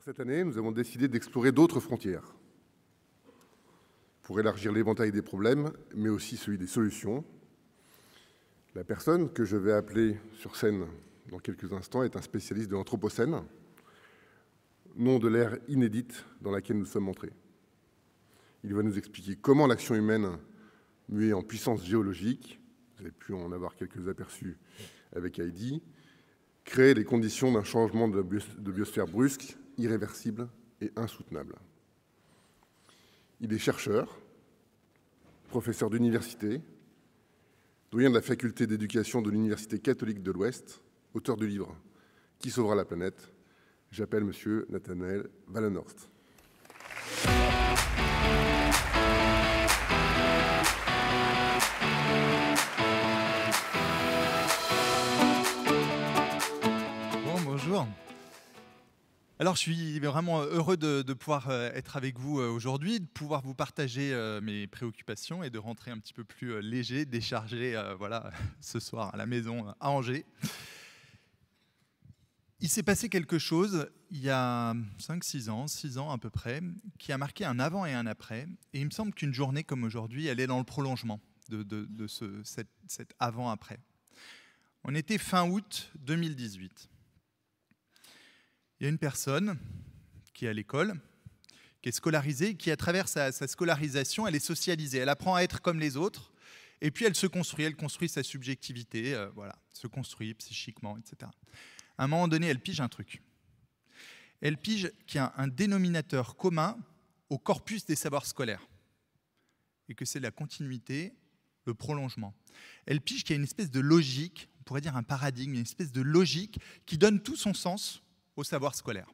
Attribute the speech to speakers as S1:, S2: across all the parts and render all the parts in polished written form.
S1: Alors, cette année, nous avons décidé d'explorer d'autres frontières pour élargir l'éventail des problèmes, mais aussi celui des solutions. La personne que je vais appeler sur scène dans quelques instants est un spécialiste de l'Anthropocène, nom de l'ère inédite dans laquelle nous sommes entrés. Il va nous expliquer comment l'action humaine, muée en puissance géologique, vous avez pu en avoir quelques aperçus avec Heidi, crée les conditions d'un changement de biosphère brusque, irréversible et insoutenable. Il est chercheur, professeur d'université, doyen de la faculté d'éducation de l'Université catholique de l'Ouest, auteur du livre « Qui sauvera la planète ?» J'appelle Monsieur Nathanaël Wallenhorst.
S2: Bonjour. Alors, je suis vraiment heureux de pouvoir être avec vous aujourd'hui, de pouvoir vous partager mes préoccupations et de rentrer un petit peu plus léger, déchargé, voilà, ce soir à la maison à Angers. Il s'est passé quelque chose il y a 5-6 ans, 6 ans à peu près, qui a marqué un avant et un après. Et il me semble qu'une journée comme aujourd'hui, elle est dans le prolongement de cet avant-après. On était fin août 2018. Il y a une personne qui est à l'école, qui est scolarisée, qui à travers sa scolarisation, elle est socialisée. Elle apprend à être comme les autres, et puis elle se construit, elle construit sa subjectivité, voilà, se construit psychiquement, etc. À un moment donné, elle pige un truc. Elle pige qu'il y a un dénominateur commun au corpus des savoirs scolaires, et que c'est la continuité, le prolongement. Elle pige qu'il y a une espèce de logique, on pourrait dire un paradigme, une espèce de logique qui donne tout son sens au savoir scolaire.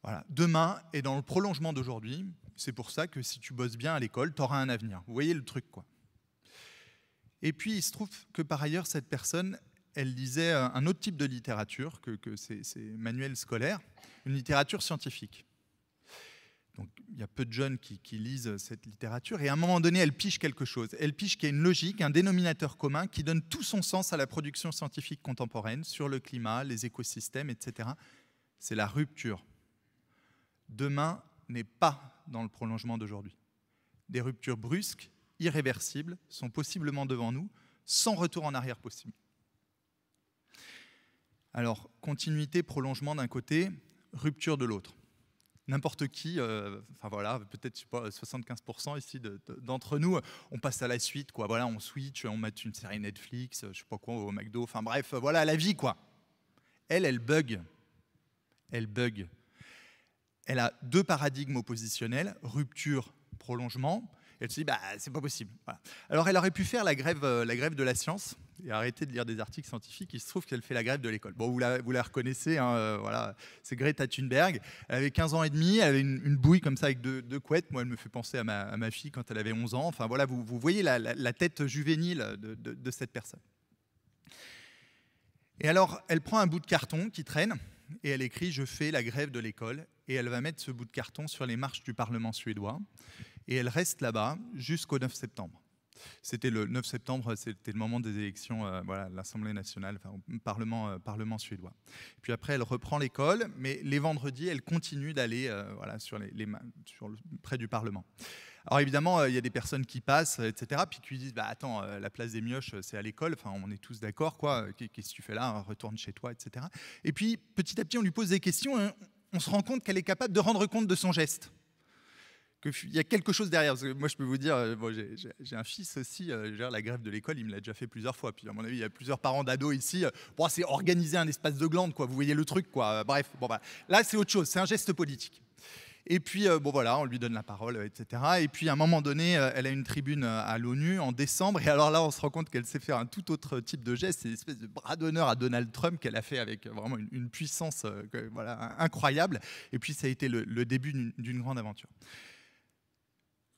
S2: Voilà. Demain est dans le prolongement d'aujourd'hui. C'est pour ça que si tu bosses bien à l'école, tu auras un avenir. Vous voyez le truc, quoi. Et puis, il se trouve que par ailleurs, cette personne, elle lisait un autre type de littérature que ces manuels scolaires, une littérature scientifique. Donc, il y a peu de jeunes qui lisent cette littérature. Et à un moment donné, elle pige quelque chose. Elle pige qu'il y a une logique, un dénominateur commun qui donne tout son sens à la production scientifique contemporaine sur le climat, les écosystèmes, etc. C'est la rupture. Demain n'est pas dans le prolongement d'aujourd'hui. Des ruptures brusques, irréversibles, sont possiblement devant nous, sans retour en arrière possible. Alors, continuité, prolongement d'un côté, rupture de l'autre. N'importe qui, enfin voilà, peut-être 75% ici d'entre nous, on passe à la suite, quoi. Voilà, on switch, on met une série Netflix, je sais pas quoi, au McDo, enfin bref, voilà la vie, quoi. Elle bug. Elle bug. Elle a deux paradigmes oppositionnels, rupture, prolongement. Elle se dit, bah, c'est pas possible. Voilà. Alors, elle aurait pu faire la grève de la science et arrêter de lire des articles scientifiques. Il se trouve qu'elle fait la grève de l'école. Bon, vous la reconnaissez, hein, voilà. C'est Greta Thunberg. Elle avait 15 ans et demi, elle avait une bouille comme ça avec deux couettes. Moi, elle me fait penser à ma fille quand elle avait 11 ans. Enfin, voilà, vous voyez la tête juvénile de cette personne. Et alors, elle prend un bout de carton qui traîne et elle écrit « Je fais la grève de l'école ». Et elle va mettre ce bout de carton sur les marches du Parlement suédois. Et elle reste là-bas jusqu'au 9 septembre. C'était le 9 septembre, c'était le moment des élections voilà, à l'Assemblée nationale, enfin, au Parlement suédois. Et puis après, elle reprend l'école, mais les vendredis, elle continue d'aller voilà, près du Parlement. Alors évidemment, il y a des personnes qui passent, etc., puis qui lui disent bah, « Attends, la place des mioches, c'est à l'école, enfin, on est tous d'accord, quoi. Qu'est-ce que tu fais là? Retourne chez toi, etc. » Et puis, petit à petit, on lui pose des questions, hein. On se rend compte qu'elle est capable de rendre compte de son geste. Qu'il y a quelque chose derrière. Parce que moi, je peux vous dire, bon, j'ai un fils aussi, la grève de l'école, il me l'a déjà fait plusieurs fois. Puis, à mon avis, il y a plusieurs parents d'ados ici. Bon, c'est organiser un espace de glande, quoi. Vous voyez le truc, quoi. Bref, bon, bah, là, c'est autre chose. C'est un geste politique. Et puis, bon, voilà, on lui donne la parole, etc. Et puis, à un moment donné, elle a une tribune à l'ONU en décembre. Et alors là, on se rend compte qu'elle sait faire un tout autre type de geste. C'est une espèce de bras d'honneur à Donald Trump qu'elle a fait avec vraiment une puissance voilà, incroyable. Et puis, ça a été le début d'une grande aventure.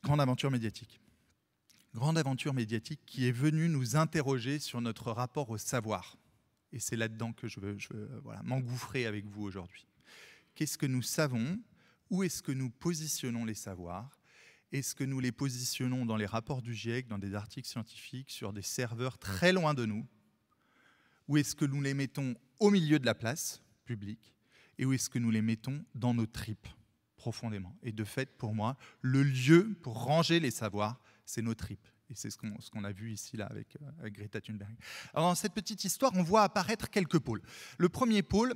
S2: Grande aventure médiatique. Grande aventure médiatique qui est venue nous interroger sur notre rapport au savoir. Et c'est là-dedans que je veux voilà, m'engouffrer avec vous aujourd'hui. Qu'est-ce que nous savons? Où est-ce que nous positionnons les savoirs? Est-ce que nous les positionnons dans les rapports du GIEC, dans des articles scientifiques, sur des serveurs très loin de nous? Ou est-ce que nous les mettons au milieu de la place publique? et où est-ce que nous les mettons? Dans nos tripes, profondément. Et de fait, pour moi, le lieu pour ranger les savoirs, c'est nos tripes. Et c'est ce qu'on a vu ici là, avec Greta Thunberg. Alors, dans cette petite histoire, on voit apparaître quelques pôles. Le premier pôle,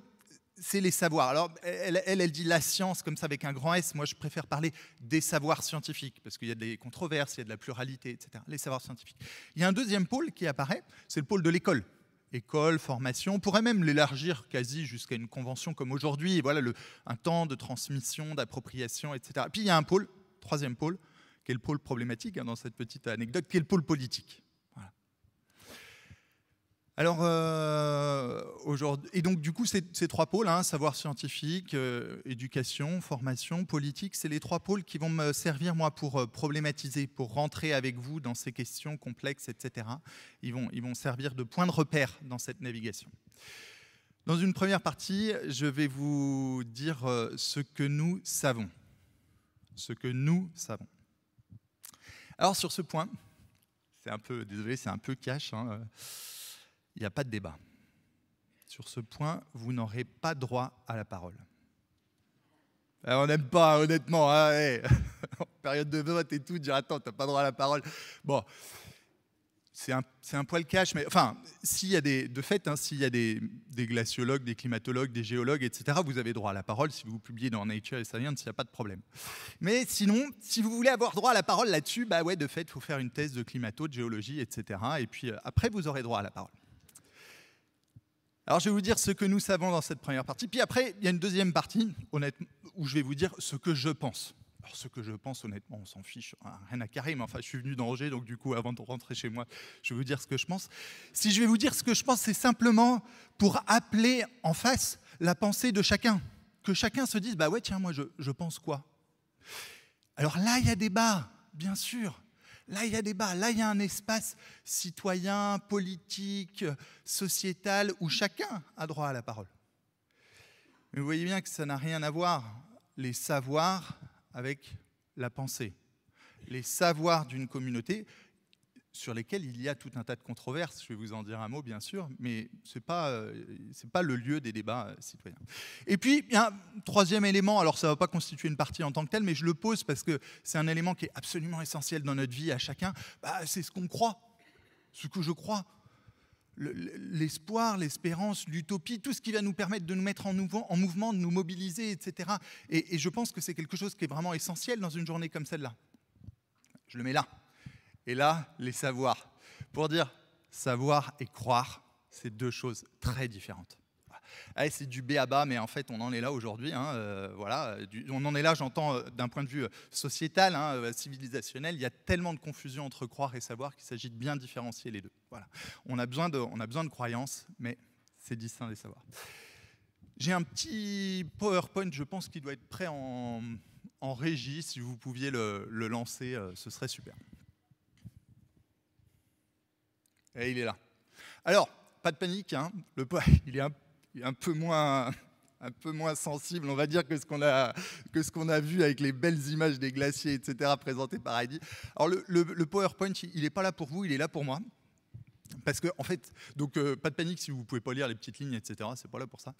S2: c'est les savoirs. Alors, elle dit la science, comme ça, avec un grand S. Moi, je préfère parler des savoirs scientifiques, parce qu'il y a des controverses, il y a de la pluralité, etc. Les savoirs scientifiques. Il y a un deuxième pôle qui apparaît, c'est le pôle de l'école. École, formation, on pourrait même l'élargir quasi jusqu'à une convention comme aujourd'hui. Et voilà, un temps de transmission, d'appropriation, etc. Puis il y a un pôle, troisième pôle, qui est le pôle problématique, dans cette petite anecdote, qui est le pôle politique. Voilà. Alors, aujourd'hui, et donc du coup, ces trois pôles, savoir scientifique, éducation, formation, politique, c'est les trois pôles qui vont me servir, moi, pour problématiser, pour rentrer avec vous dans ces questions complexes, etc. Ils vont servir de point de repère dans cette navigation. Dans une première partie, je vais vous dire ce que nous savons. Ce que nous savons. Alors sur ce point, désolé, c'est un peu cash, il n'y a pas de débat. Sur ce point, vous n'aurez pas droit à la parole. On n'aime pas, honnêtement, en période de vote et tout, dire attends, tu n'as pas droit à la parole. Bon, c'est un poil cash, mais enfin, s'il y a des glaciologues, des climatologues, des géologues, etc., vous avez droit à la parole. Si vous publiez dans Nature et Science, il n'y a pas de problème. Mais sinon, si vous voulez avoir droit à la parole là-dessus, de fait, il faut faire une thèse de climato, de géologie, etc. Et puis après, vous aurez droit à la parole. Alors, je vais vous dire ce que nous savons dans cette première partie. Puis après, il y a une deuxième partie, honnêtement, où je vais vous dire ce que je pense. Alors, ce que je pense, honnêtement, on s'en fiche, rien à carrer, mais enfin, je suis venu d'Angers, donc du coup, avant de rentrer chez moi, je vais vous dire ce que je pense. Si je vais vous dire ce que je pense, c'est simplement pour appeler en face la pensée de chacun. Que chacun se dise, ouais, tiens, moi, je pense quoi? Alors là, il y a débat, bien sûr. Là, il y a débat. Là, il y a un espace citoyen, politique, sociétal, où chacun a droit à la parole. Mais vous voyez bien que ça n'a rien à voir, les savoirs avec la pensée. Les savoirs d'une communauté sur lesquels il y a tout un tas de controverses. Je vais vous en dire un mot, bien sûr, mais ce n'est pas le lieu des débats citoyens. Et puis, il y a un troisième élément, alors ça ne va pas constituer une partie en tant que telle, mais je le pose parce que c'est un élément qui est absolument essentiel dans notre vie à chacun, c'est ce qu'on croit, ce que je crois. L'espoir, l'espérance, l'utopie, tout ce qui va nous permettre de nous mettre en mouvement, de nous mobiliser, etc. Et je pense que c'est quelque chose qui est vraiment essentiel dans une journée comme celle-là. Je le mets là. Et là, les savoirs. Pour dire savoir et croire, c'est deux choses très différentes. C'est du b.a.-ba, mais en fait, on en est là aujourd'hui. Voilà. On en est là, j'entends, d'un point de vue sociétal, civilisationnel. Il y a tellement de confusion entre croire et savoir qu'il s'agit de bien différencier les deux. Voilà. On a besoin de croyances, mais c'est distinct des savoirs. J'ai un petit PowerPoint, je pense qu'il doit être prêt en régie. Si vous pouviez le lancer, ce serait super. Et il est là. Alors, pas de panique, il est un peu moins sensible, on va dire, que ce qu'on a vu avec les belles images des glaciers, etc., présentées par Heidi. Alors, le PowerPoint, il n'est pas là pour vous, il est là pour moi. Parce que, en fait, donc, pas de panique si vous ne pouvez pas lire les petites lignes, etc., c'est pas là pour ça.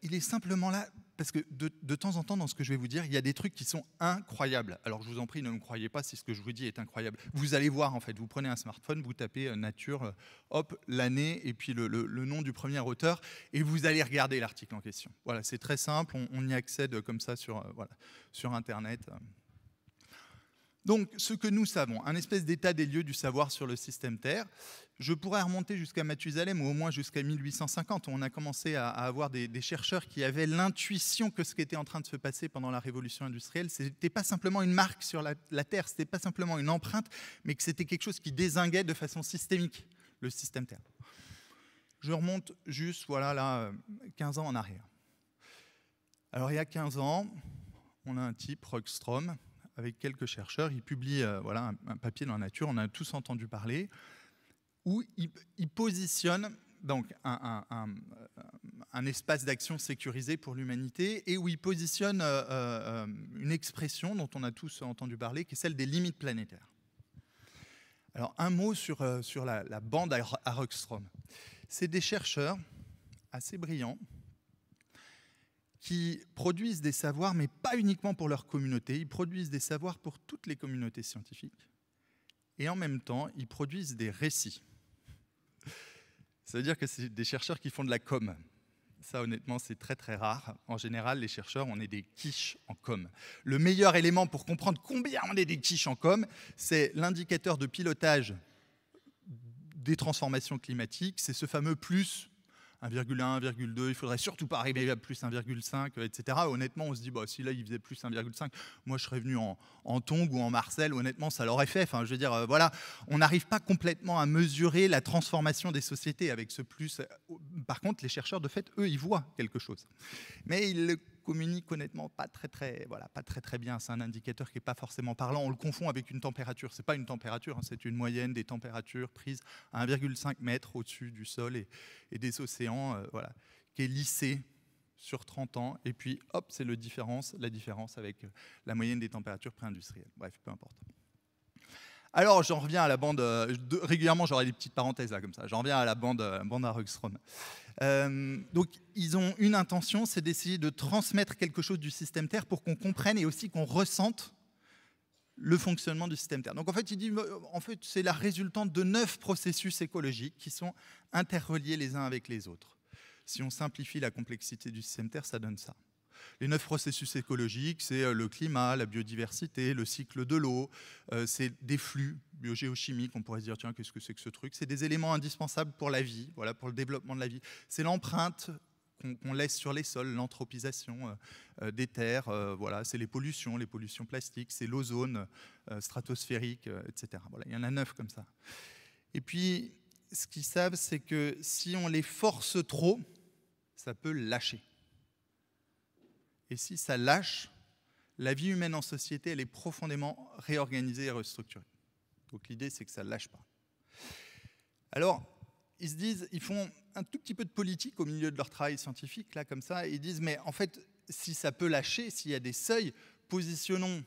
S2: Il est simplement là parce que de temps en temps, dans ce que je vais vous dire, il y a des trucs qui sont incroyables. Alors, je vous en prie, ne me croyez pas si ce que je vous dis est incroyable. Vous allez voir, en fait, vous prenez un smartphone, vous tapez Nature, hop, l'année, et puis le nom du premier auteur, et vous allez regarder l'article en question. Voilà, c'est très simple, on y accède comme ça sur Internet. Donc, ce que nous savons, un espèce d'état des lieux du savoir sur le système Terre. Je pourrais remonter jusqu'à Mathusalem, ou au moins jusqu'à 1850, où on a commencé à avoir des chercheurs qui avaient l'intuition que ce qui était en train de se passer pendant la révolution industrielle, ce n'était pas simplement une marque sur la Terre, ce n'était pas simplement une empreinte, mais que c'était quelque chose qui dézinguait de façon systémique le système Terre. Je remonte juste, 15 ans en arrière. Alors, il y a 15 ans, on a un type, Rockström, avec quelques chercheurs, il publie un papier dans la Nature, on a tous entendu parler, où il positionne donc un espace d'action sécurisé pour l'humanité et où il positionne une expression dont on a tous entendu parler, qui est celle des limites planétaires. Alors, un mot sur la bande à Rockström. C'est des chercheurs assez brillants qui produisent des savoirs, mais pas uniquement pour leur communauté. Ils produisent des savoirs pour toutes les communautés scientifiques. Et en même temps, ils produisent des récits. Ça veut dire que c'est des chercheurs qui font de la com. Ça, honnêtement, c'est très, très rare. En général, les chercheurs, on est des quiches en com. Le meilleur élément pour comprendre combien on est des quiches en com, c'est l'indicateur de pilotage des transformations climatiques. C'est ce fameux plus 1,1, 1,2, il ne faudrait surtout pas arriver à plus 1,5, etc. Honnêtement, on se dit, bah, si là, il faisait plus 1,5, moi, je serais venu en Tongue ou en Marcel. Honnêtement, ça l'aurait fait. Enfin, je veux dire, voilà, on n'arrive pas complètement à mesurer la transformation des sociétés avec ce plus. Par contre, les chercheurs, de fait, eux, ils voient quelque chose. Mais ils le communiquent honnêtement pas très bien. C'est un indicateur qui n'est pas forcément parlant. On le confond avec une température. Ce n'est pas une température, hein, c'est une moyenne des températures prises à 1,5 mètre au-dessus du sol et des océans, voilà, qui est lissée sur 30 ans. Et puis, hop, c'est la différence avec la moyenne des températures pré-industrielles. Bref, peu importe. Alors, j'en reviens à la bande. Régulièrement, j'aurai des petites parenthèses là, comme ça. J'en reviens à la bande à Rugstrom. Donc, ils ont une intention, c'est d'essayer de transmettre quelque chose du système Terre pour qu'on comprenne et aussi qu'on ressente le fonctionnement du système Terre. Donc, en fait, il dit, c'est la résultante de 9 processus écologiques qui sont interreliés les uns avec les autres. Si on simplifie la complexité du système Terre, ça donne ça. Les 9 processus écologiques, c'est le climat, la biodiversité, le cycle de l'eau, c'est des flux biogéochimiques, on pourrait se dire, tiens, qu'est-ce que c'est que ce truc? C'est des éléments indispensables pour la vie, voilà, pour le développement de la vie. C'est l'empreinte qu'on laisse sur les sols, l'anthropisation des terres, voilà, c'est les pollutions plastiques, c'est l'ozone stratosphérique, etc. Voilà, il y en a 9 comme ça. Et puis, ce qu'ils savent, c'est que si on les force trop, ça peut lâcher. Et si ça lâche, la vie humaine en société, elle est profondément réorganisée et restructurée. Donc l'idée, c'est que ça ne lâche pas. Alors, ils se disent, ils font un tout petit peu de politique au milieu de leur travail scientifique, là, comme ça, et ils disent, mais en fait, si ça peut lâcher, s'il y a des seuils, positionnons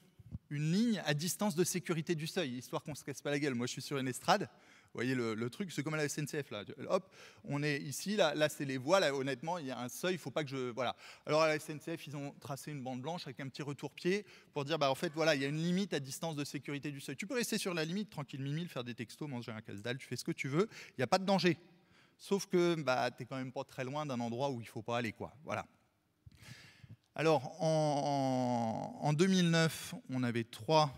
S2: une ligne à distance de sécurité du seuil, histoire qu'on ne se casse pas la gueule. Moi, je suis sur une estrade. Vous voyez le truc, c'est comme à la SNCF, là. Hop, on est ici, là c'est les voies, là, honnêtement, il y a un seuil, il ne faut pas que je... Voilà. Alors à la SNCF, ils ont tracé une bande blanche avec un petit retour-pied pour dire, bah, en fait, voilà, il y a une limite à distance de sécurité du seuil. Tu peux rester sur la limite, tranquille, mimile, faire des textos, manger un casse-dalle, tu fais ce que tu veux, il n'y a pas de danger. Sauf que bah, tu n'es quand même pas très loin d'un endroit où il ne faut pas aller, quoi. Voilà. Alors, en 2009, on avait 3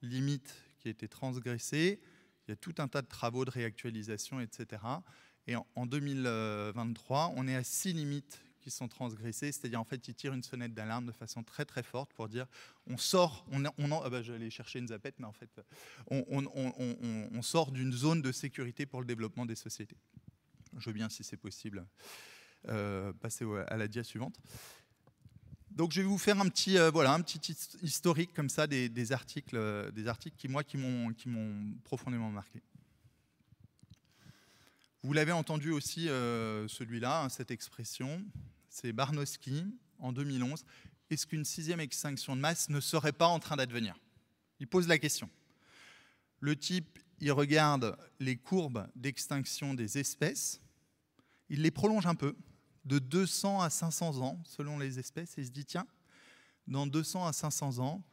S2: limites qui étaient transgressées. Il y a tout un tas de travaux de réactualisation, etc. Et en 2023, on est à 6 limites qui sont transgressées. C'est-à-dire, en fait, ils tirent une sonnette d'alarme de façon très, très forte pour dire on sort, j'allais chercher une zapette, mais en fait, on sort d'une zone de sécurité pour le développement des sociétés. Je veux bien, si c'est possible, passer à la dia suivante. Donc, je vais vous faire un petit historique comme ça des articles qui m'ont profondément marqué. Vous l'avez entendu aussi, celui-là, hein, cette expression, c'est Barnowski, en 2011. Est-ce qu'une 6e extinction de masse ne serait pas en train d'advenir? Il pose la question. Le type, il regarde les courbes d'extinction des espèces, il les prolonge un peu, de 200 à 500 ans, selon les espèces, et il se dit, tiens, dans 200 à 500 ans,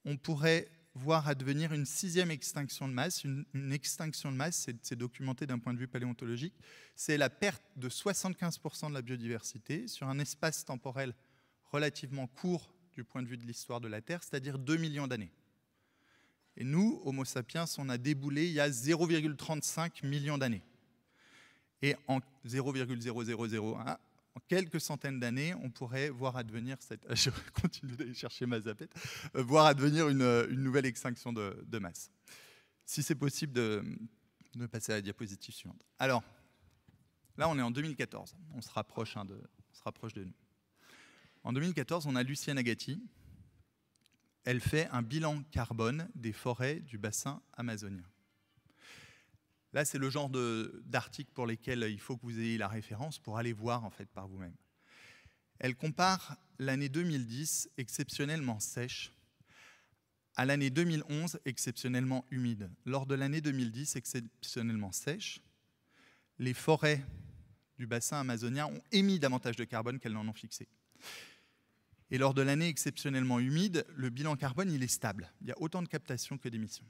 S2: on pourrait voir advenir une 6e extinction de masse. Une extinction de masse, c'est documenté d'un point de vue paléontologique, c'est la perte de 75% de la biodiversité sur un espace temporel relativement court du point de vue de l'histoire de la Terre, c'est-à-dire 2 millions d'années. Et nous, Homo sapiens, on a déboulé il y a 0,35 millions d'années. Et en 0,0001, en quelques centaines d'années, on pourrait voir advenir je continue d'aller chercher ma zapette, voir advenir une nouvelle extinction de masse. Si c'est possible de passer à la diapositive suivante. Alors, là, on est en 2014. On se rapproche de nous. En 2014, on a Luciane Agati. Elle fait un bilan carbone des forêts du bassin amazonien. Là, c'est le genre d'articles pour lesquels il faut que vous ayez la référence pour aller voir en fait par vous-même. Elle compare l'année 2010, exceptionnellement sèche, à l'année 2011, exceptionnellement humide. Lors de l'année 2010, exceptionnellement sèche, les forêts du bassin amazonien ont émis davantage de carbone qu'elles n'en ont fixé. Et lors de l'année exceptionnellement humide, le bilan carbone, il est stable. Il y a autant de captation que d'émissions.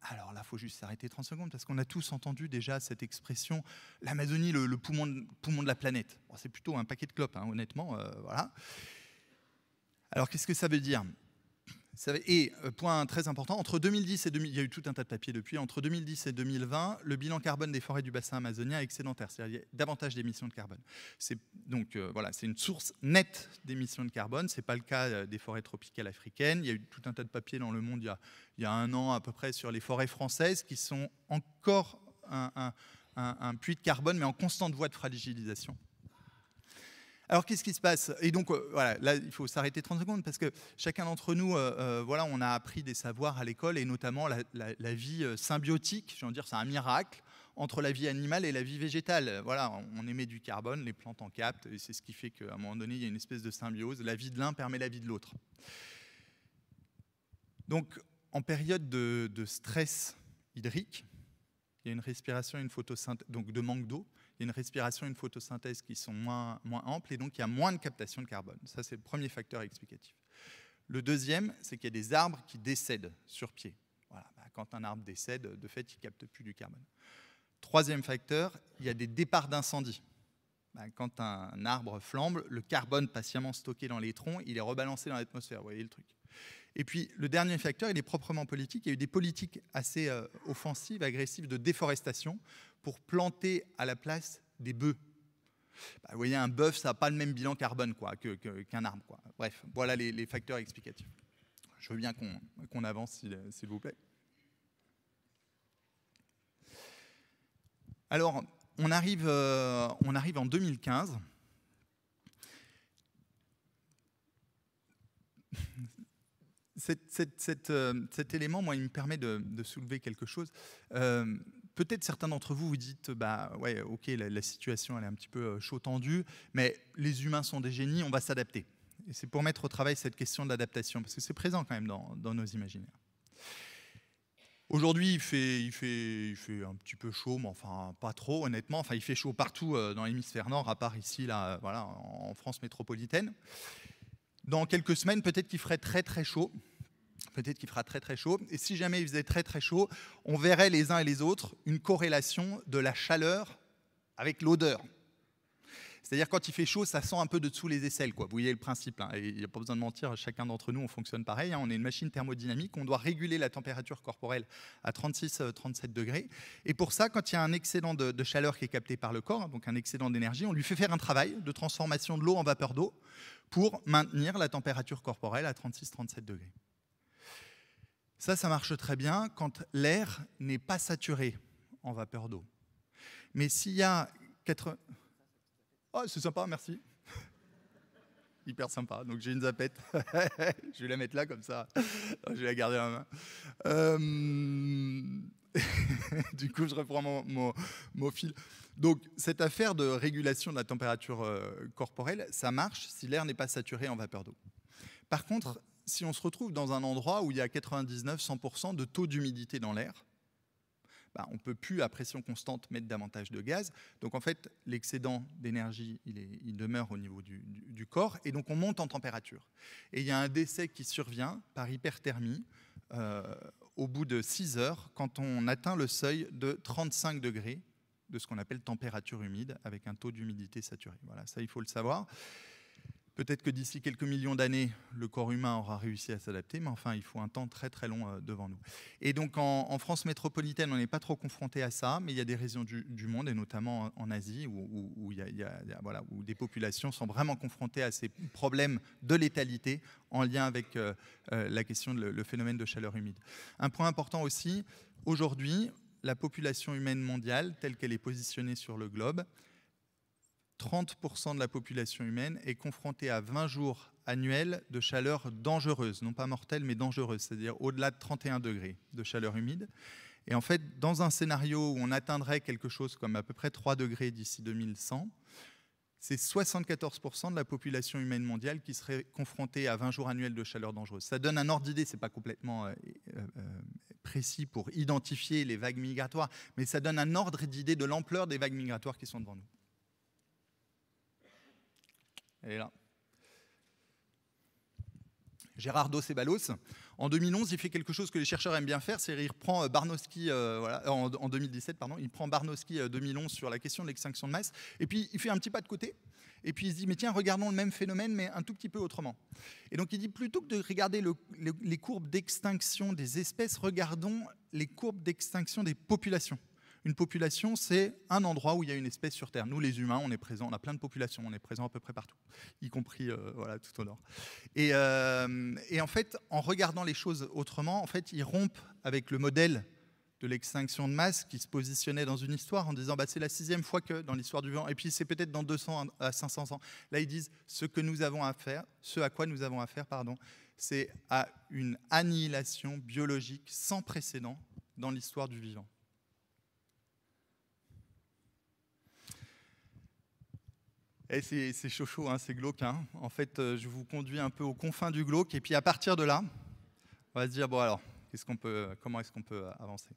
S2: Alors là, il faut juste s'arrêter 30 secondes parce qu'on a tous entendu déjà cette expression « l'Amazonie, le poumon de la planète ». Bon, c'est plutôt un paquet de clopes, hein, honnêtement. Voilà. Alors, qu'est-ce que ça veut dire ? Et point très important, entre 2010 et 2000, il y a eu tout un tas de papiers depuis, entre 2010 et 2020, le bilan carbone des forêts du bassin amazonien est excédentaire, c'est-à-dire qu'il y a davantage d'émissions de carbone. Donc voilà, c'est une source nette d'émissions de carbone, ce n'est pas le cas des forêts tropicales africaines. Il y a eu tout un tas de papiers dans le monde il y a un an à peu près sur les forêts françaises qui sont encore un puits de carbone, mais en constante voie de fragilisation. Alors, qu'est-ce qui se passe ? Et donc, voilà, là, il faut s'arrêter 30 secondes parce que chacun d'entre nous, voilà, on a appris des savoirs à l'école et notamment la vie symbiotique, je veux dire, c'est un miracle, entre la vie animale et la vie végétale. Voilà, on émet du carbone, les plantes en captent, et c'est ce qui fait qu'à un moment donné, il y a une espèce de symbiose. La vie de l'un permet la vie de l'autre. Donc, en période de stress hydrique, il y a une respiration et une photosynthèse, donc de manque d'eau, il y a une respiration et une photosynthèse qui sont moins amples et donc il y a moins de captation de carbone. Ça, c'est le premier facteur explicatif. Le deuxième, c'est qu'il y a des arbres qui décèdent sur pied. Voilà. Quand un arbre décède, de fait, il ne capte plus du carbone. Troisième facteur, il y a des départs d'incendie. Quand un arbre flambe, le carbone patiemment stocké dans les troncs, il est rebalancé dans l'atmosphère. Vous voyez le truc. Et puis, le dernier facteur, il est proprement politique. Il y a eu des politiques assez offensives, agressives de déforestation pour planter à la place des bœufs. Vous voyez, un bœuf, ça n'a pas le même bilan carbone qu'un arbre. Quoi. Bref, voilà les facteurs explicatifs. Je veux bien qu'on avance, s'il vous plaît. Alors, on arrive en 2015. Cet élément, moi, il me permet de soulever quelque chose. Peut-être certains d'entre vous vous dites, bah ouais, ok, la situation elle est un petit peu chaud tendue, mais les humains sont des génies, on va s'adapter. Et c'est pour mettre au travail cette question de l'adaptation, parce que c'est présent quand même dans nos imaginaires. Aujourd'hui, il fait un petit peu chaud, mais enfin pas trop, honnêtement. Enfin, il fait chaud partout dans l'hémisphère nord, à part ici, là, voilà, en France métropolitaine. Dans quelques semaines, peut-être qu'il ferait très très chaud. Peut-être qu'il fera très très chaud. Et si jamais il faisait très très chaud, on verrait les uns et les autres une corrélation de la chaleur avec l'odeur. C'est-à-dire quand il fait chaud, ça sent un peu de dessous les aisselles, quoi. Vous voyez le principe. Hein. Il n'y a pas besoin de mentir, chacun d'entre nous, on fonctionne pareil. Hein. On est une machine thermodynamique, on doit réguler la température corporelle à 36-37 degrés. Et pour ça, quand il y a un excédent de chaleur qui est capté par le corps, donc un excédent d'énergie, on lui fait faire un travail de transformation de l'eau en vapeur d'eau pour maintenir la température corporelle à 36-37 degrés. Ça marche très bien quand l'air n'est pas saturé en vapeur d'eau. Mais s'il y a 80... Oh, c'est sympa, merci. Hyper sympa. Donc j'ai une zapette. Je vais la mettre là comme ça. Je vais la garder à la main. Du coup, je reprends mon fil. Donc cette affaire de régulation de la température corporelle, ça marche si l'air n'est pas saturé en vapeur d'eau. Par contre, si on se retrouve dans un endroit où il y a 99-100% de taux d'humidité dans l'air, on ne peut plus, à pression constante, mettre davantage de gaz. Donc, en fait, l'excédent d'énergie, il demeure au niveau du corps. Et donc, on monte en température. Et il y a un décès qui survient par hyperthermie au bout de 6 heures, quand on atteint le seuil de 35 degrés de ce qu'on appelle température humide, avec un taux d'humidité saturé. Voilà, ça, il faut le savoir. Peut-être que d'ici quelques millions d'années, le corps humain aura réussi à s'adapter, mais enfin, il faut un temps très très long devant nous. Et donc, en France métropolitaine, on n'est pas trop confronté à ça, mais il y a des régions du monde, et notamment en Asie, où des populations sont vraiment confrontées à ces problèmes de létalité en lien avec la question le phénomène de chaleur humide. Un point important aussi, aujourd'hui, la population humaine mondiale, telle qu'elle est positionnée sur le globe, 30% de la population humaine est confrontée à 20 jours annuels de chaleur dangereuse, non pas mortelle, mais dangereuse, c'est-à-dire au-delà de 31 degrés de chaleur humide. Et en fait, dans un scénario où on atteindrait quelque chose comme à peu près 3 degrés d'ici 2100, c'est 74% de la population humaine mondiale qui serait confrontée à 20 jours annuels de chaleur dangereuse. Ça donne un ordre d'idée, ce n'est pas complètement précis pour identifier les vagues migratoires, mais ça donne un ordre d'idée de l'ampleur des vagues migratoires qui sont devant nous. Elle est là. Gerardo Ceballos. En 2011, il fait quelque chose que les chercheurs aiment bien faire, c'est qu'il reprend Barnowski, en 2017, pardon, il prend Barnowski 2011 sur la question de l'extinction de masse, et puis il fait un petit pas de côté, et puis il se dit, mais tiens, regardons le même phénomène, mais un tout petit peu autrement. Et donc il dit, plutôt que de regarder les courbes d'extinction des espèces, regardons les courbes d'extinction des populations. Une population, c'est un endroit où il y a une espèce sur Terre. Nous, les humains, on est présents, on a plein de populations, on est présents à peu près partout, y compris tout au nord. Et en fait, en regardant les choses autrement, en fait, ils rompent avec le modèle de l'extinction de masse qui se positionnait dans une histoire en disant c'est la 6e fois que dans l'histoire du vivant, et puis c'est peut-être dans 200 à 500 ans. Là, ils disent ce à quoi nous avons affaire, c'est à une annihilation biologique sans précédent dans l'histoire du vivant. Et c'est chaud, hein, c'est glauque. Hein. En fait, je vous conduis un peu aux confins du glauque. Et puis à partir de là, on va se dire, bon alors, comment est-ce qu'on peut avancer ?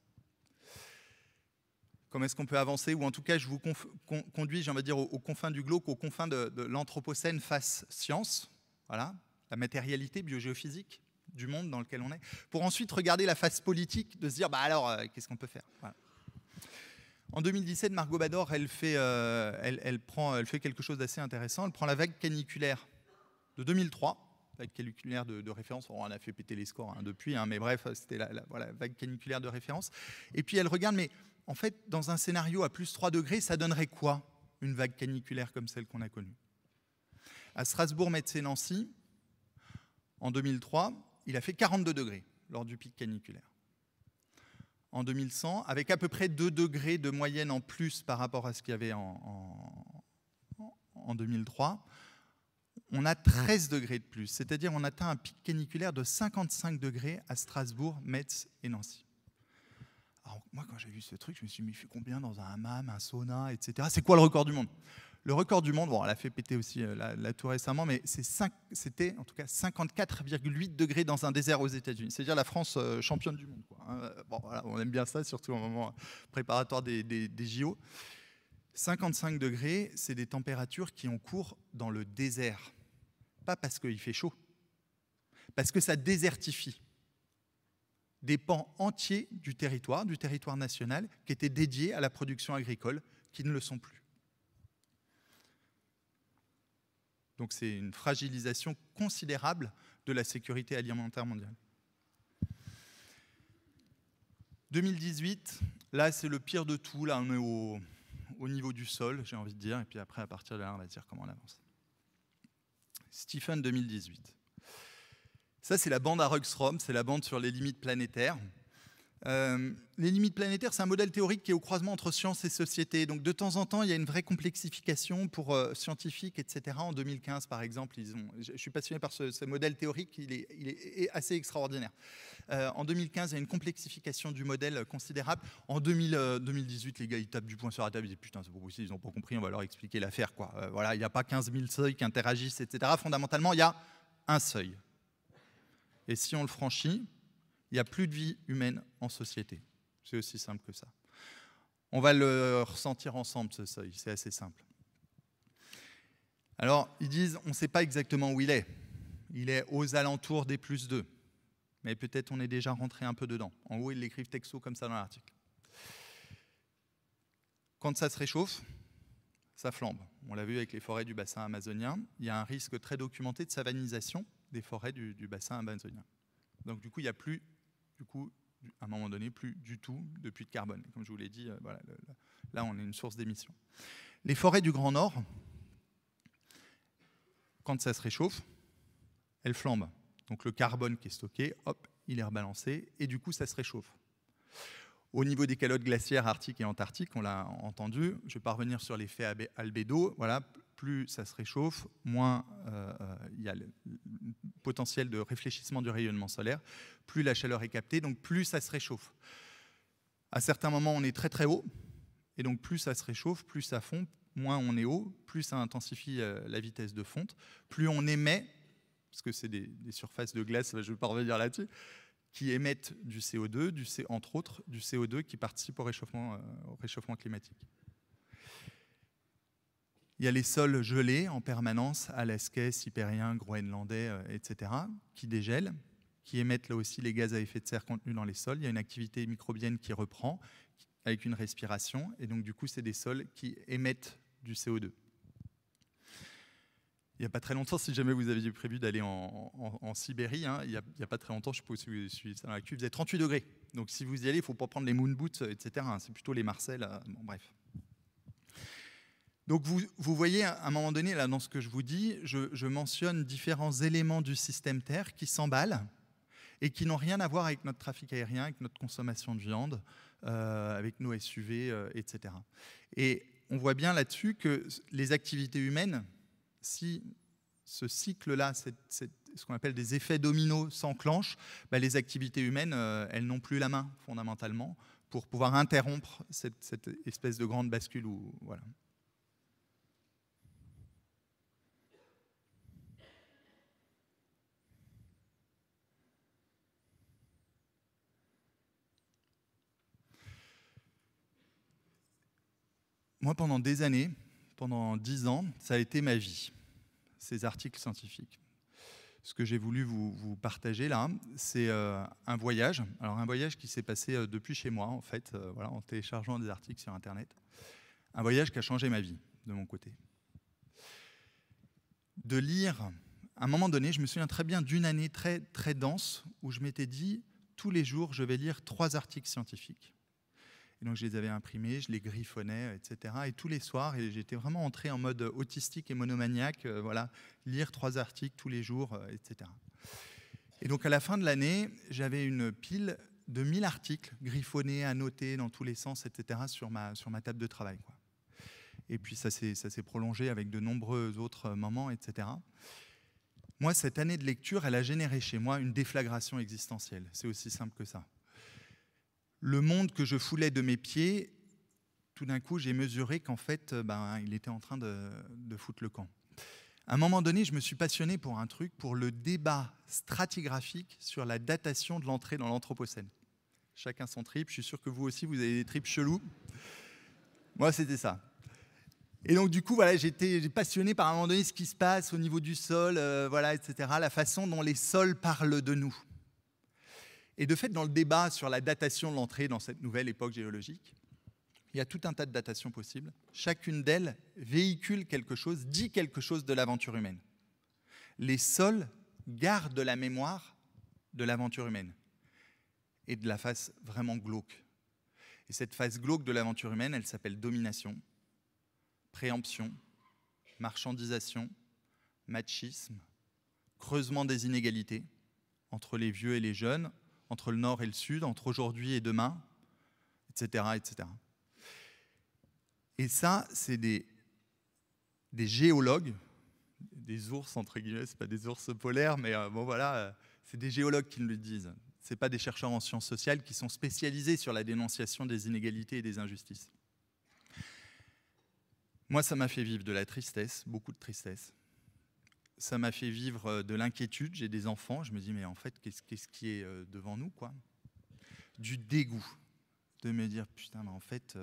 S2: Comment est-ce qu'on peut avancer ? Ou en tout cas, je vous conduis, j'ai envie de dire, aux confins du glauque, aux confins de l'anthropocène face science, voilà, la matérialité biogéophysique du monde dans lequel on est, pour ensuite regarder la face politique, de se dire, alors, qu'est-ce qu'on peut faire ? Voilà. En 2017, Margot Bador, elle fait quelque chose d'assez intéressant. Elle prend la vague caniculaire de 2003, vague caniculaire de référence. On a fait péter les scores depuis, mais bref, c'était la vague caniculaire de référence. Et puis elle regarde, mais en fait, dans un scénario à plus 3 degrés, ça donnerait quoi, une vague caniculaire comme celle qu'on a connue ? À Strasbourg, Metz et Nancy, en 2003, il a fait 42 degrés lors du pic caniculaire. En 2100, avec à peu près 2 degrés de moyenne en plus par rapport à ce qu'il y avait en 2003, on a 13 degrés de plus. C'est-à-dire on atteint un pic caniculaire de 55 degrés à Strasbourg, Metz et Nancy. Alors moi, quand j'ai vu ce truc, je me suis dit, mais il fait combien dans un hammam, un sauna, etc. C'est quoi le record du monde ? Le record du monde, bon, elle a fait péter aussi la tout récemment, mais c'était en tout cas 54,8 degrés dans un désert aux États-Unis. C'est-à-dire la France championne du monde, quoi. Bon, voilà, on aime bien ça, surtout au moment préparatoire des JO. 55 degrés, c'est des températures qui ont cours dans le désert. Pas parce qu'il fait chaud, parce que ça désertifie des pans entiers du territoire national, qui étaient dédiés à la production agricole, qui ne le sont plus. Donc c'est une fragilisation considérable de la sécurité alimentaire mondiale. 2018, là c'est le pire de tout, là on est au niveau du sol, j'ai envie de dire, et puis après à partir de là on va dire comment on avance. Stephen 2018. Ça c'est la bande à Rugstrom, c'est la bande sur les limites planétaires. Les limites planétaires, c'est un modèle théorique qui est au croisement entre science et société. Donc de temps en temps, il y a une vraie complexification pour scientifiques, etc. En 2015, par exemple, je suis passionné par ce modèle théorique, il est assez extraordinaire. En 2015, il y a une complexification du modèle considérable. En 2018, les gars, ils tapent du poing sur la table, ils disent putain, c'est pas possible, ils n'ont pas compris, on va leur expliquer l'affaire, quoi. Voilà, il n'y a pas 15 000 seuils qui interagissent, etc. Fondamentalement, il y a un seuil. Et si on le franchit, il n'y a plus de vie humaine en société. C'est aussi simple que ça. On va le ressentir ensemble, ce seuil, c'est assez simple. Alors, ils disent, on ne sait pas exactement où il est. Il est aux alentours des +2. Mais peut-être on est déjà rentré un peu dedans. En haut, ils l'écrivent texto comme ça dans l'article. Quand ça se réchauffe, ça flambe. On l'a vu avec les forêts du bassin amazonien. Il y a un risque très documenté de savanisation des forêts du bassin amazonien. Donc du coup, il n'y a plus, à un moment donné, plus du tout de puits de carbone. Comme je vous l'ai dit, voilà, là, on est une source d'émission. Les forêts du Grand Nord, quand ça se réchauffe, elles flambent. Donc le carbone qui est stocké, hop, il est rebalancé, et du coup, ça se réchauffe. Au niveau des calottes glaciaires arctiques et antarctiques, on l'a entendu, je ne vais pas revenir sur l'effet albédo, voilà, plus ça se réchauffe, moins il y a le potentiel de réfléchissement du rayonnement solaire, plus la chaleur est captée, donc plus ça se réchauffe. À certains moments, on est très très haut, et donc plus ça se réchauffe, plus ça fond, moins on est haut, plus ça intensifie la vitesse de fonte, plus on émet, parce que c'est des surfaces de glace, je ne vais pas revenir là-dessus, qui émettent du CO2, entre autres du CO2 qui participe au réchauffement climatique. Il y a les sols gelés en permanence, alaskais, sibériens, groenlandais, etc., qui dégèlent, qui émettent là aussi les gaz à effet de serre contenus dans les sols. Il y a une activité microbienne qui reprend avec une respiration, et donc du coup, c'est des sols qui émettent du CO2. Il n'y a pas très longtemps, si jamais vous aviez prévu d'aller en Sibérie, hein, il n'y a pas très longtemps, je suppose que vous suivez ça dans l'actu, il faisait 38 degrés. Donc si vous y allez, il ne faut pas prendre les moon boots, etc. C'est plutôt les Marcel. Bon, bref. Donc vous voyez, à un moment donné, là, dans ce que je vous dis, je mentionne différents éléments du système Terre qui s'emballent et qui n'ont rien à voir avec notre trafic aérien, avec notre consommation de viande, avec nos SUV, etc. Et on voit bien là-dessus que les activités humaines, si ce cycle-là, ce qu'on appelle des effets dominos s'enclenchent, bah, les activités humaines, elles n'ont plus la main, fondamentalement, pour pouvoir interrompre cette espèce de grande bascule. Voilà. Moi, pendant des années, pendant 10 ans, ça a été ma vie, ces articles scientifiques. Ce que j'ai voulu vous partager là, c'est un voyage. Alors un voyage qui s'est passé depuis chez moi, en fait, voilà, en téléchargeant des articles sur Internet. Un voyage qui a changé ma vie, de mon côté. De lire, à un moment donné, je me souviens très bien d'une année très, très dense, où je m'étais dit, tous les jours, je vais lire 3 articles scientifiques. Et donc je les avais imprimés, je les griffonnais, etc. Et tous les soirs, et j'étais vraiment entré en mode autistique et monomaniaque, voilà, lire 3 articles tous les jours, etc. Et donc à la fin de l'année, j'avais une pile de 1000 articles griffonnés, annotés dans tous les sens, etc. sur ma table de travail, quoi. Et puis ça s'est prolongé avec de nombreux autres moments, etc. Moi, cette année de lecture, elle a généré chez moi une déflagration existentielle. C'est aussi simple que ça. Le monde que je foulais de mes pieds, tout d'un coup, j'ai mesuré qu'en fait, il était en train de foutre le camp. À un moment donné, je me suis passionné pour un truc, pour le débat stratigraphique sur la datation de l'entrée dans l'Anthropocène. Chacun son trip. Je suis sûr que vous aussi, vous avez des trips chelous. Moi, c'était ça. Et donc, du coup, voilà, j'étais passionné par, à un moment donné, ce qui se passe au niveau du sol, voilà, etc., la façon dont les sols parlent de nous. Et de fait, dans le débat sur la datation de l'entrée dans cette nouvelle époque géologique, il y a tout un tas de datations possibles. Chacune d'elles véhicule quelque chose, dit quelque chose de l'aventure humaine. Les sols gardent la mémoire de l'aventure humaine et de la face vraiment glauque. Et cette face glauque de l'aventure humaine, elle s'appelle domination, préemption, marchandisation, machisme, creusement des inégalités entre les vieux et les jeunes, entre le nord et le sud, entre aujourd'hui et demain, etc., etc. Et ça, c'est des géologues, des ours, entre guillemets, c'est pas des ours polaires, mais bon voilà, c'est des géologues qui le disent. C'est pas des chercheurs en sciences sociales qui sont spécialisés sur la dénonciation des inégalités et des injustices. Moi, ça m'a fait vivre de la tristesse, beaucoup de tristesse. Ça m'a fait vivre de l'inquiétude. J'ai des enfants, je me dis, mais en fait, qu'est-ce qui est devant nous, quoi ? Du dégoût, de me dire, putain, mais en fait,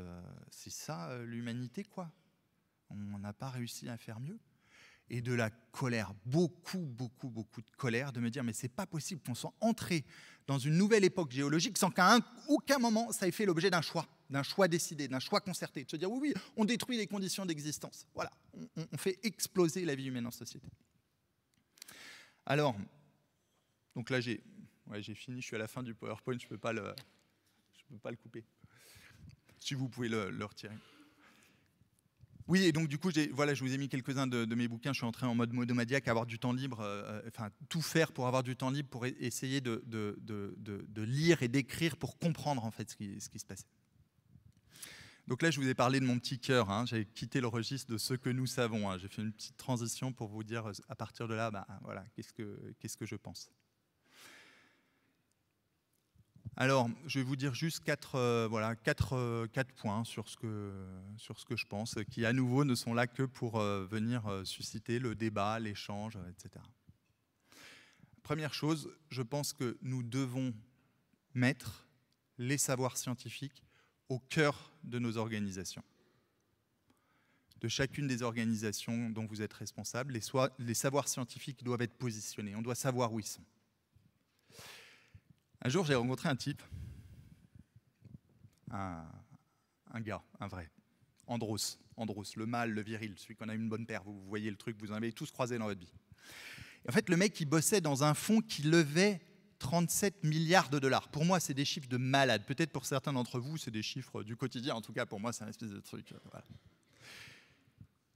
S2: c'est ça l'humanité, quoi. On n'a pas réussi à faire mieux. Et de la colère, beaucoup de colère, de me dire, mais c'est pas possible qu'on soit entré dans une nouvelle époque géologique sans qu'à aucun moment ça ait fait l'objet d'un choix décidé, d'un choix concerté, de se dire, oui, on détruit les conditions d'existence. Voilà, on fait exploser la vie humaine en société. Alors, donc là, j'ai fini, je suis à la fin du PowerPoint, je ne peux pas le couper. Si vous pouvez le retirer. Oui, et donc du coup, voilà, je vous ai mis quelques-uns de mes bouquins, je suis entré en mode monomaniaque, avoir du temps libre, tout faire pour avoir du temps libre, pour essayer de lire et d'écrire pour comprendre en fait ce qui se passait. Donc là, je vous ai parlé de mon petit cœur, hein. J'ai quitté le registre de ce que nous savons, hein. J'ai fait une petite transition pour vous dire, à partir de là, voilà, qu'est-ce que je pense. Alors, je vais vous dire juste 4 points sur ce que je pense, qui à nouveau ne sont là que pour venir susciter le débat, l'échange, etc. Première chose, je pense que nous devons mettre les savoirs scientifiques au cœur de nos organisations. de chacune des organisations dont vous êtes responsable. Les savoirs scientifiques doivent être positionnés. On doit savoir où ils sont. Un jour, j'ai rencontré un type, un gars, un vrai, Andros, le mâle, le viril, celui qu'on a une bonne paire. Vous voyez le truc, vous en avez tous croisé dans votre vie. Et en fait, le mec, il bossait dans un fonds qui levait 37 milliards de dollars. Pour moi, c'est des chiffres de malade. Peut-être pour certains d'entre vous, c'est des chiffres du quotidien. En tout cas, pour moi, c'est un espèce de truc. Voilà.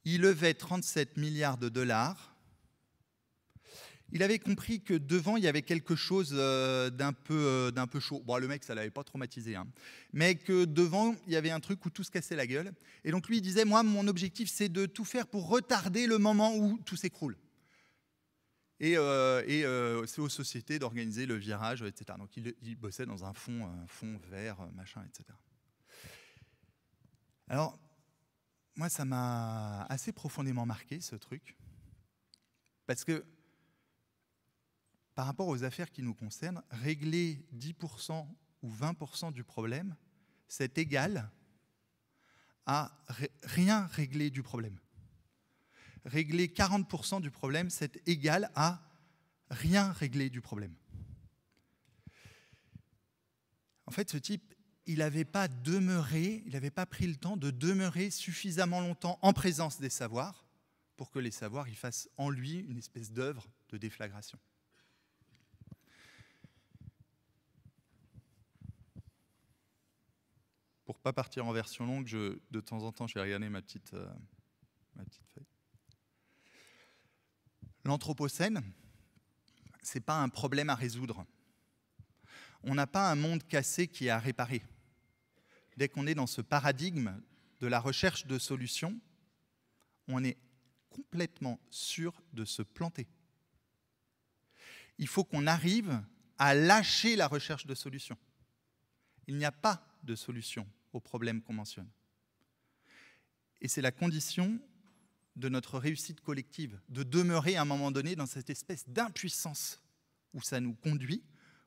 S2: Il levait 37 milliards de dollars. Il avait compris que devant, il y avait quelque chose d'un peu chaud. Bon, le mec, ça ne l'avait pas traumatisé. Hein. Mais que devant, il y avait un truc où tout se cassait la gueule. Et donc, lui, il disait, moi, mon objectif, c'est de tout faire pour retarder le moment où tout s'écroule. Et c'est aux sociétés d'organiser le virage, etc. Donc, il bossait dans un fonds vert, machin, etc. Alors, moi, ça m'a assez profondément marqué, ce truc. Parce que, par rapport aux affaires qui nous concernent, régler 10% ou 20% du problème, c'est égal à rien régler du problème. Régler 40% du problème, c'est égal à rien régler du problème. En fait, ce type, il n'avait pas pris le temps de demeurer suffisamment longtemps en présence des savoirs pour que les savoirs y fassent en lui une espèce d'œuvre de déflagration. Pour ne pas partir en version longue, de temps en temps, je vais regarder ma petite feuille. L'Anthropocène, ce n'est pas un problème à résoudre. On n'a pas un monde cassé qui est à réparer. Dès qu'on est dans ce paradigme de la recherche de solutions, on est complètement sûr de se planter. Il faut qu'on arrive à lâcher la recherche de solutions. Il n'y a pas de solution aux problèmes qu'on mentionne. Et c'est la condition de notre réussite collective, de demeurer à un moment donné dans cette espèce d'impuissance où ça nous conduit,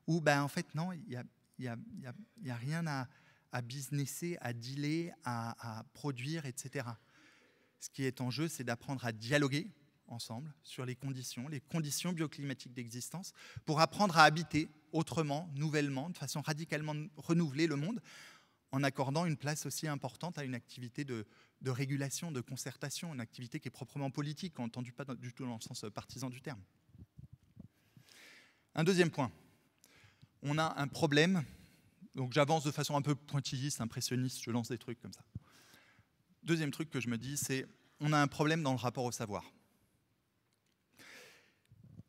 S2: où en fait non, il n'y a rien à businesser, à dealer, à produire, etc. Ce qui est en jeu, c'est d'apprendre à dialoguer ensemble sur les conditions bioclimatiques d'existence, pour apprendre à habiter autrement, nouvellement, de façon radicalement renouvelée le monde, en accordant une place aussi importante à une activité de régulation, de concertation, une activité qui est proprement politique, entendu pas du tout dans le sens partisan du terme. Un deuxième point, on a un problème, donc j'avance de façon un peu pointilliste, impressionniste, je lance des trucs comme ça. Deuxième truc que je me dis, c'est on a un problème dans le rapport au savoir.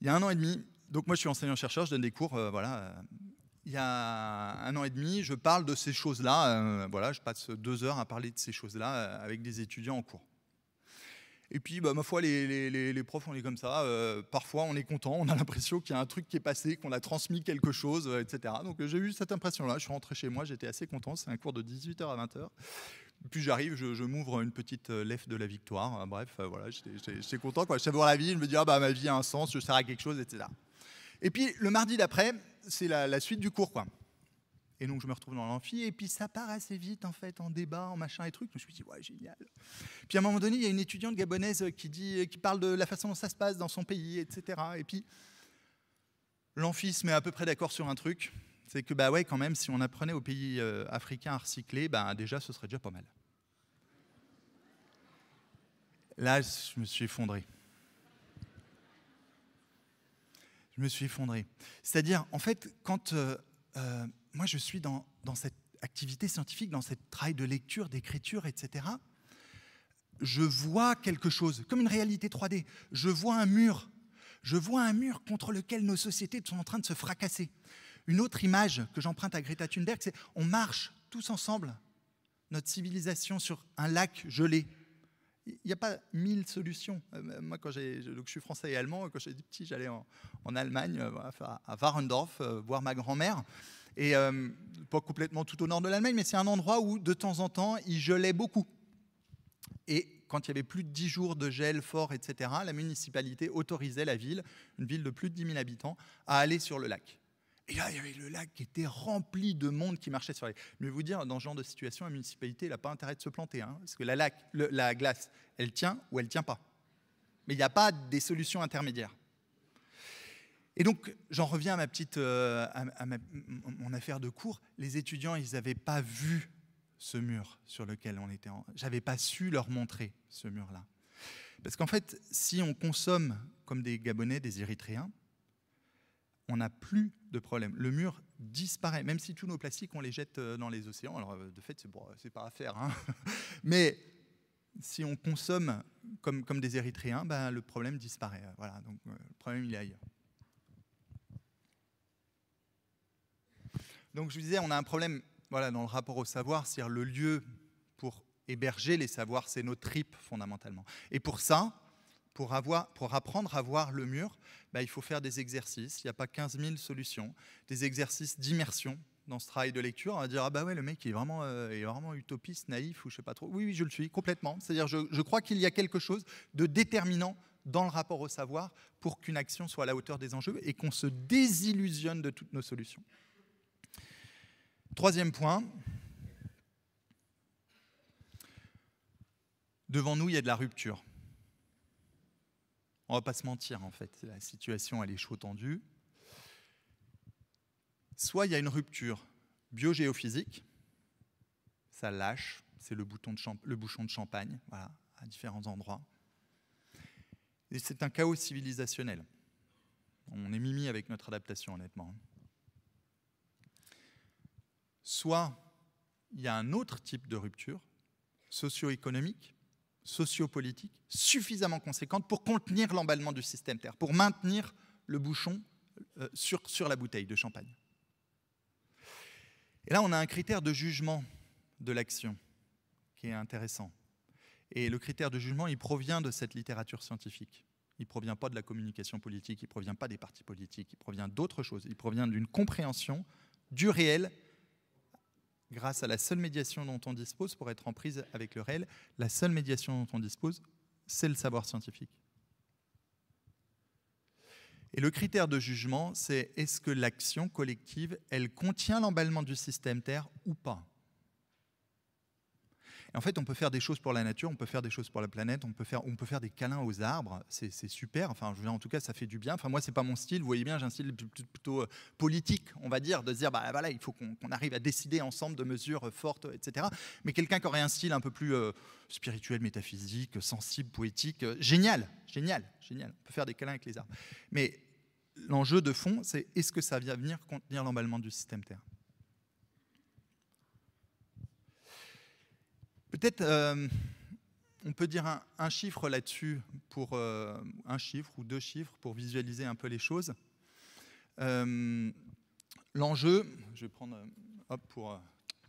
S2: Il y a 1 an et demi, donc moi je suis enseignant-chercheur, je donne des cours, il y a 1 an et demi, je parle de ces choses-là, je passe 2 heures à parler de ces choses-là avec des étudiants en cours. Et puis, ma foi, les profs, on est comme ça, parfois on est content, on a l'impression qu'il y a un truc qui est passé, qu'on a transmis quelque chose, etc. Donc j'ai eu cette impression-là, je suis rentré chez moi, j'étais assez content, c'est un cours de 18h à 20h. Puis j'arrive, je m'ouvre une petite lèvre de la victoire. Bref, j'étais content, quoi. Je savais voir la vie, je me dis, ma vie a un sens, je sers à quelque chose, etc. Et puis le mardi d'après, c'est la suite du cours, quoi. Et donc je me retrouve dans l'amphi, et puis ça part assez vite, en fait, en débat, en machin et trucs. Je me suis dit, ouais, génial. Puis à un moment donné, il y a une étudiante gabonaise qui parle de la façon dont ça se passe dans son pays, etc. Et puis l'amphi se met à peu près d'accord sur un truc. C'est que, quand même, si on apprenait aux pays africains à recycler, déjà, ce serait déjà pas mal. Là, je me suis effondré. C'est-à-dire, en fait, quand moi, je suis dans cette activité scientifique, dans cette travail de lecture, d'écriture, etc., je vois quelque chose, comme une réalité 3D. Je vois un mur contre lequel nos sociétés sont en train de se fracasser. Une autre image que j'emprunte à Greta Thunberg, c'est on marche tous ensemble, notre civilisation, sur un lac gelé. Il n'y a pas 1000 solutions. Moi, donc je suis français et allemand, quand j'étais petit, j'allais en Allemagne, à Warendorf, voir ma grand-mère. Et pas complètement tout au nord de l'Allemagne, mais c'est un endroit où, de temps en temps, il gelait beaucoup. Et quand il y avait plus de 10 jours de gel fort, etc., la municipalité autorisait la ville, une ville de plus de 10 000 habitants, à aller sur le lac. Et là, il y avait le lac qui était rempli de monde qui marchait sur les... Mais vous dire, dans ce genre de situation, la municipalité n'a pas intérêt de se planter, hein, parce que la glace, elle tient ou elle ne tient pas. Mais il n'y a pas des solutions intermédiaires. Et donc, j'en reviens à mon affaire de cours. Les étudiants, ils n'avaient pas vu ce mur sur lequel on était. J'avais pas su leur montrer ce mur-là. Parce qu'en fait, si on consomme comme des Gabonais, des Érythréens, on n'a plus de problème. Le mur disparaît, même si tous nos plastiques, on les jette dans les océans. Alors, de fait, c'est pas à faire. Hein. Mais si on consomme comme des Érythréens, ben, le problème disparaît. Voilà, donc le problème, il est ailleurs. Donc, je vous disais, on a un problème dans le rapport au savoir, c'est-à-dire le lieu pour héberger les savoirs, c'est nos tripes, fondamentalement. Et pour ça, pour apprendre à voir le mur, il faut faire des exercices. Il n'y a pas 15 000 solutions. Des exercices d'immersion dans ce travail de lecture. On va dire, ah bah ouais, le mec il est vraiment utopiste, naïf, ou je sais pas trop. Oui, je le suis, complètement. C'est-à-dire, je crois qu'il y a quelque chose de déterminant dans le rapport au savoir pour qu'une action soit à la hauteur des enjeux et qu'on se désillusionne de toutes nos solutions. Troisième point. Devant nous, il y a de la rupture. On ne va pas se mentir, en fait. La situation, elle est chaud tendue. Soit il y a une rupture biogéophysique, ça lâche, c'est le bouchon de champagne, voilà, à différents endroits. Et c'est un chaos civilisationnel. On est mimi avec notre adaptation, honnêtement. Soit il y a un autre type de rupture, socio-économique, sociopolitique, suffisamment conséquente pour contenir l'emballement du système Terre, pour maintenir le bouchon sur la bouteille de champagne. Et là, on a un critère de jugement de l'action qui est intéressant. Et le critère de jugement, il provient de cette littérature scientifique. Il ne provient pas de la communication politique, il ne provient pas des partis politiques, il provient d'autre chose. Il provient d'une compréhension du réel grâce à la seule médiation dont on dispose pour être en prise avec le réel. La seule médiation dont on dispose, c'est le savoir scientifique. Et le critère de jugement, c'est est-ce que l'action collective, elle contient l'emballement du système Terre ou pas ? Et en fait, on peut faire des choses pour la nature, on peut faire des choses pour la planète, on peut faire des câlins aux arbres, c'est super. Enfin, en tout cas, ça fait du bien. Enfin, moi, c'est pas mon style. Vous voyez bien, j'ai un style plutôt politique, on va dire, de se dire, voilà, il faut qu'on arrive à décider ensemble de mesures fortes, etc. Mais quelqu'un qui aurait un style un peu plus spirituel, métaphysique, sensible, poétique, génial. On peut faire des câlins avec les arbres. Mais l'enjeu de fond, c'est est-ce que ça va venir contenir l'emballement du système Terre ? Peut-être on peut dire un chiffre là-dessus, pour un chiffre ou deux chiffres pour visualiser un peu les choses. L'enjeu, je vais prendre,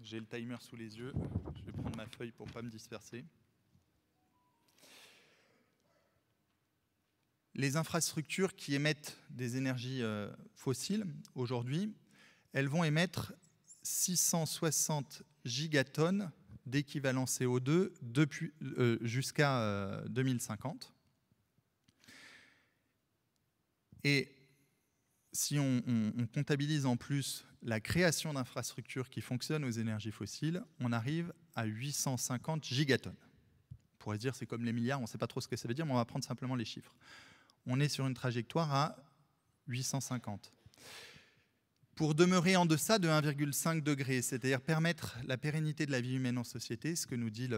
S2: j'ai le timer sous les yeux, je vais prendre ma feuille pour ne pas me disperser. Les infrastructures qui émettent des énergies fossiles, aujourd'hui, elles vont émettre 660 gigatonnes d'équivalent CO2 jusqu'à 2050. Et si on comptabilise en plus la création d'infrastructures qui fonctionnent aux énergies fossiles, on arrive à 850 gigatonnes. On pourrait se dire c'est comme les milliards, on ne sait pas trop ce que ça veut dire, mais on va prendre simplement les chiffres. On est sur une trajectoire à 850. Pour demeurer en deçà de 1,5 degré, c'est-à-dire permettre la pérennité de la vie humaine en société, ce que nous dit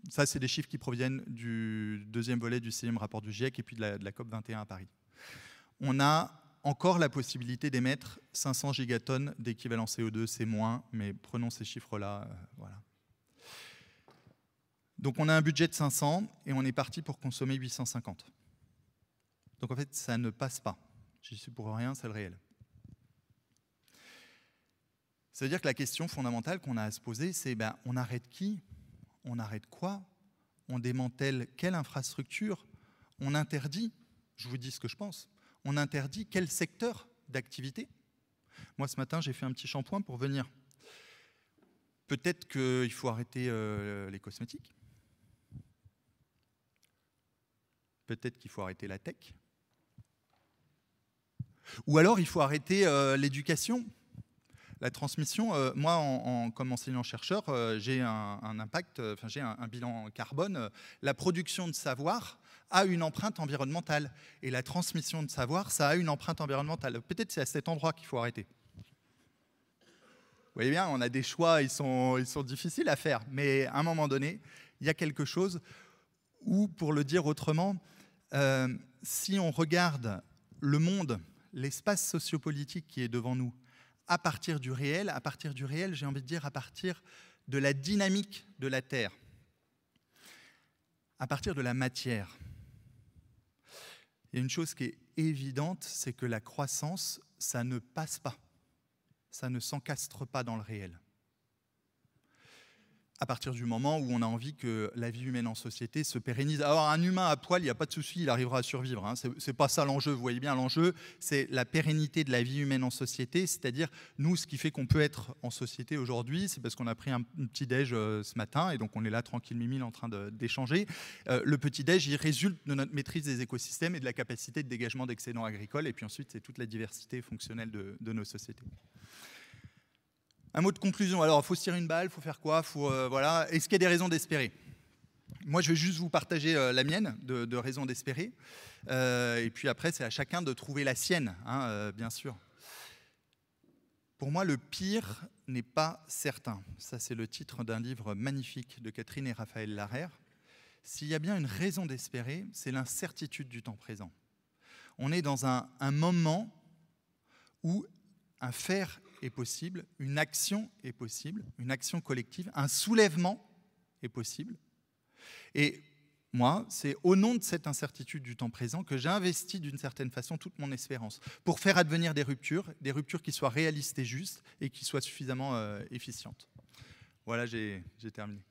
S2: ça, c'est des chiffres qui proviennent du deuxième volet du 6e rapport du GIEC et puis de la COP21 à Paris. On a encore la possibilité d'émettre 500 gigatonnes d'équivalent CO2, c'est moins, mais prenons ces chiffres-là, voilà. Donc on a un budget de 500 et on est parti pour consommer 850. Donc en fait, ça ne passe pas. J'y suis pour rien, c'est le réel. Ça veut dire que la question fondamentale qu'on a à se poser, c'est on arrête qui ? On arrête quoi ? On démantèle quelle infrastructure ? On interdit, je vous dis ce que je pense, on interdit quel secteur d'activité ? Moi, ce matin, j'ai fait un petit shampoing pour venir. Peut-être qu'il faut arrêter les cosmétiques. Peut-être qu'il faut arrêter la tech. Ou alors, il faut arrêter l'éducation, la transmission. Moi, comme enseignant-chercheur, j'ai un impact, j'ai un bilan carbone. La production de savoir a une empreinte environnementale. Et la transmission de savoir, ça a une empreinte environnementale. Peut-être c'est à cet endroit qu'il faut arrêter. Vous voyez bien, on a des choix, ils sont difficiles à faire. Mais à un moment donné, il y a quelque chose où, pour le dire autrement, si on regarde le monde, l'espace sociopolitique qui est devant nous, à partir du réel, j'ai envie de dire à partir de la dynamique de la Terre, à partir de la matière. Il y a une chose qui est évidente, c'est que la croissance, ça ne passe pas. Ça ne s'encastre pas dans le réel. À partir du moment où on a envie que la vie humaine en société se pérennise. Alors un humain à poil, il n'y a pas de souci, il arrivera à survivre. Hein. Ce n'est pas ça l'enjeu, vous voyez bien, l'enjeu, c'est la pérennité de la vie humaine en société, c'est-à-dire, nous, ce qui fait qu'on peut être en société aujourd'hui, c'est parce qu'on a pris un petit déj ce matin, et donc on est là tranquille mimile en train d'échanger. Le petit déj, il résulte de notre maîtrise des écosystèmes et de la capacité de dégagement d'excédents agricoles, et puis ensuite, c'est toute la diversité fonctionnelle de nos sociétés. Un mot de conclusion. Alors, il faut se tirer une balle, il faut faire quoi, voilà. Est-ce qu'il y a des raisons d'espérer? Moi, je vais juste vous partager la mienne de raisons d'espérer. Et puis après, c'est à chacun de trouver la sienne, hein, bien sûr. Pour moi, le pire n'est pas certain. Ça, c'est le titre d'un livre magnifique de Catherine et Raphaël Larère. S'il y a bien une raison d'espérer, c'est l'incertitude du temps présent. On est dans un moment où un faire est possible, une action est possible, une action collective, un soulèvement est possible. Et moi, c'est au nom de cette incertitude du temps présent que j'ai investi d'une certaine façon toute mon espérance pour faire advenir des ruptures qui soient réalistes et justes et qui soient suffisamment efficientes. Voilà, j'ai terminé.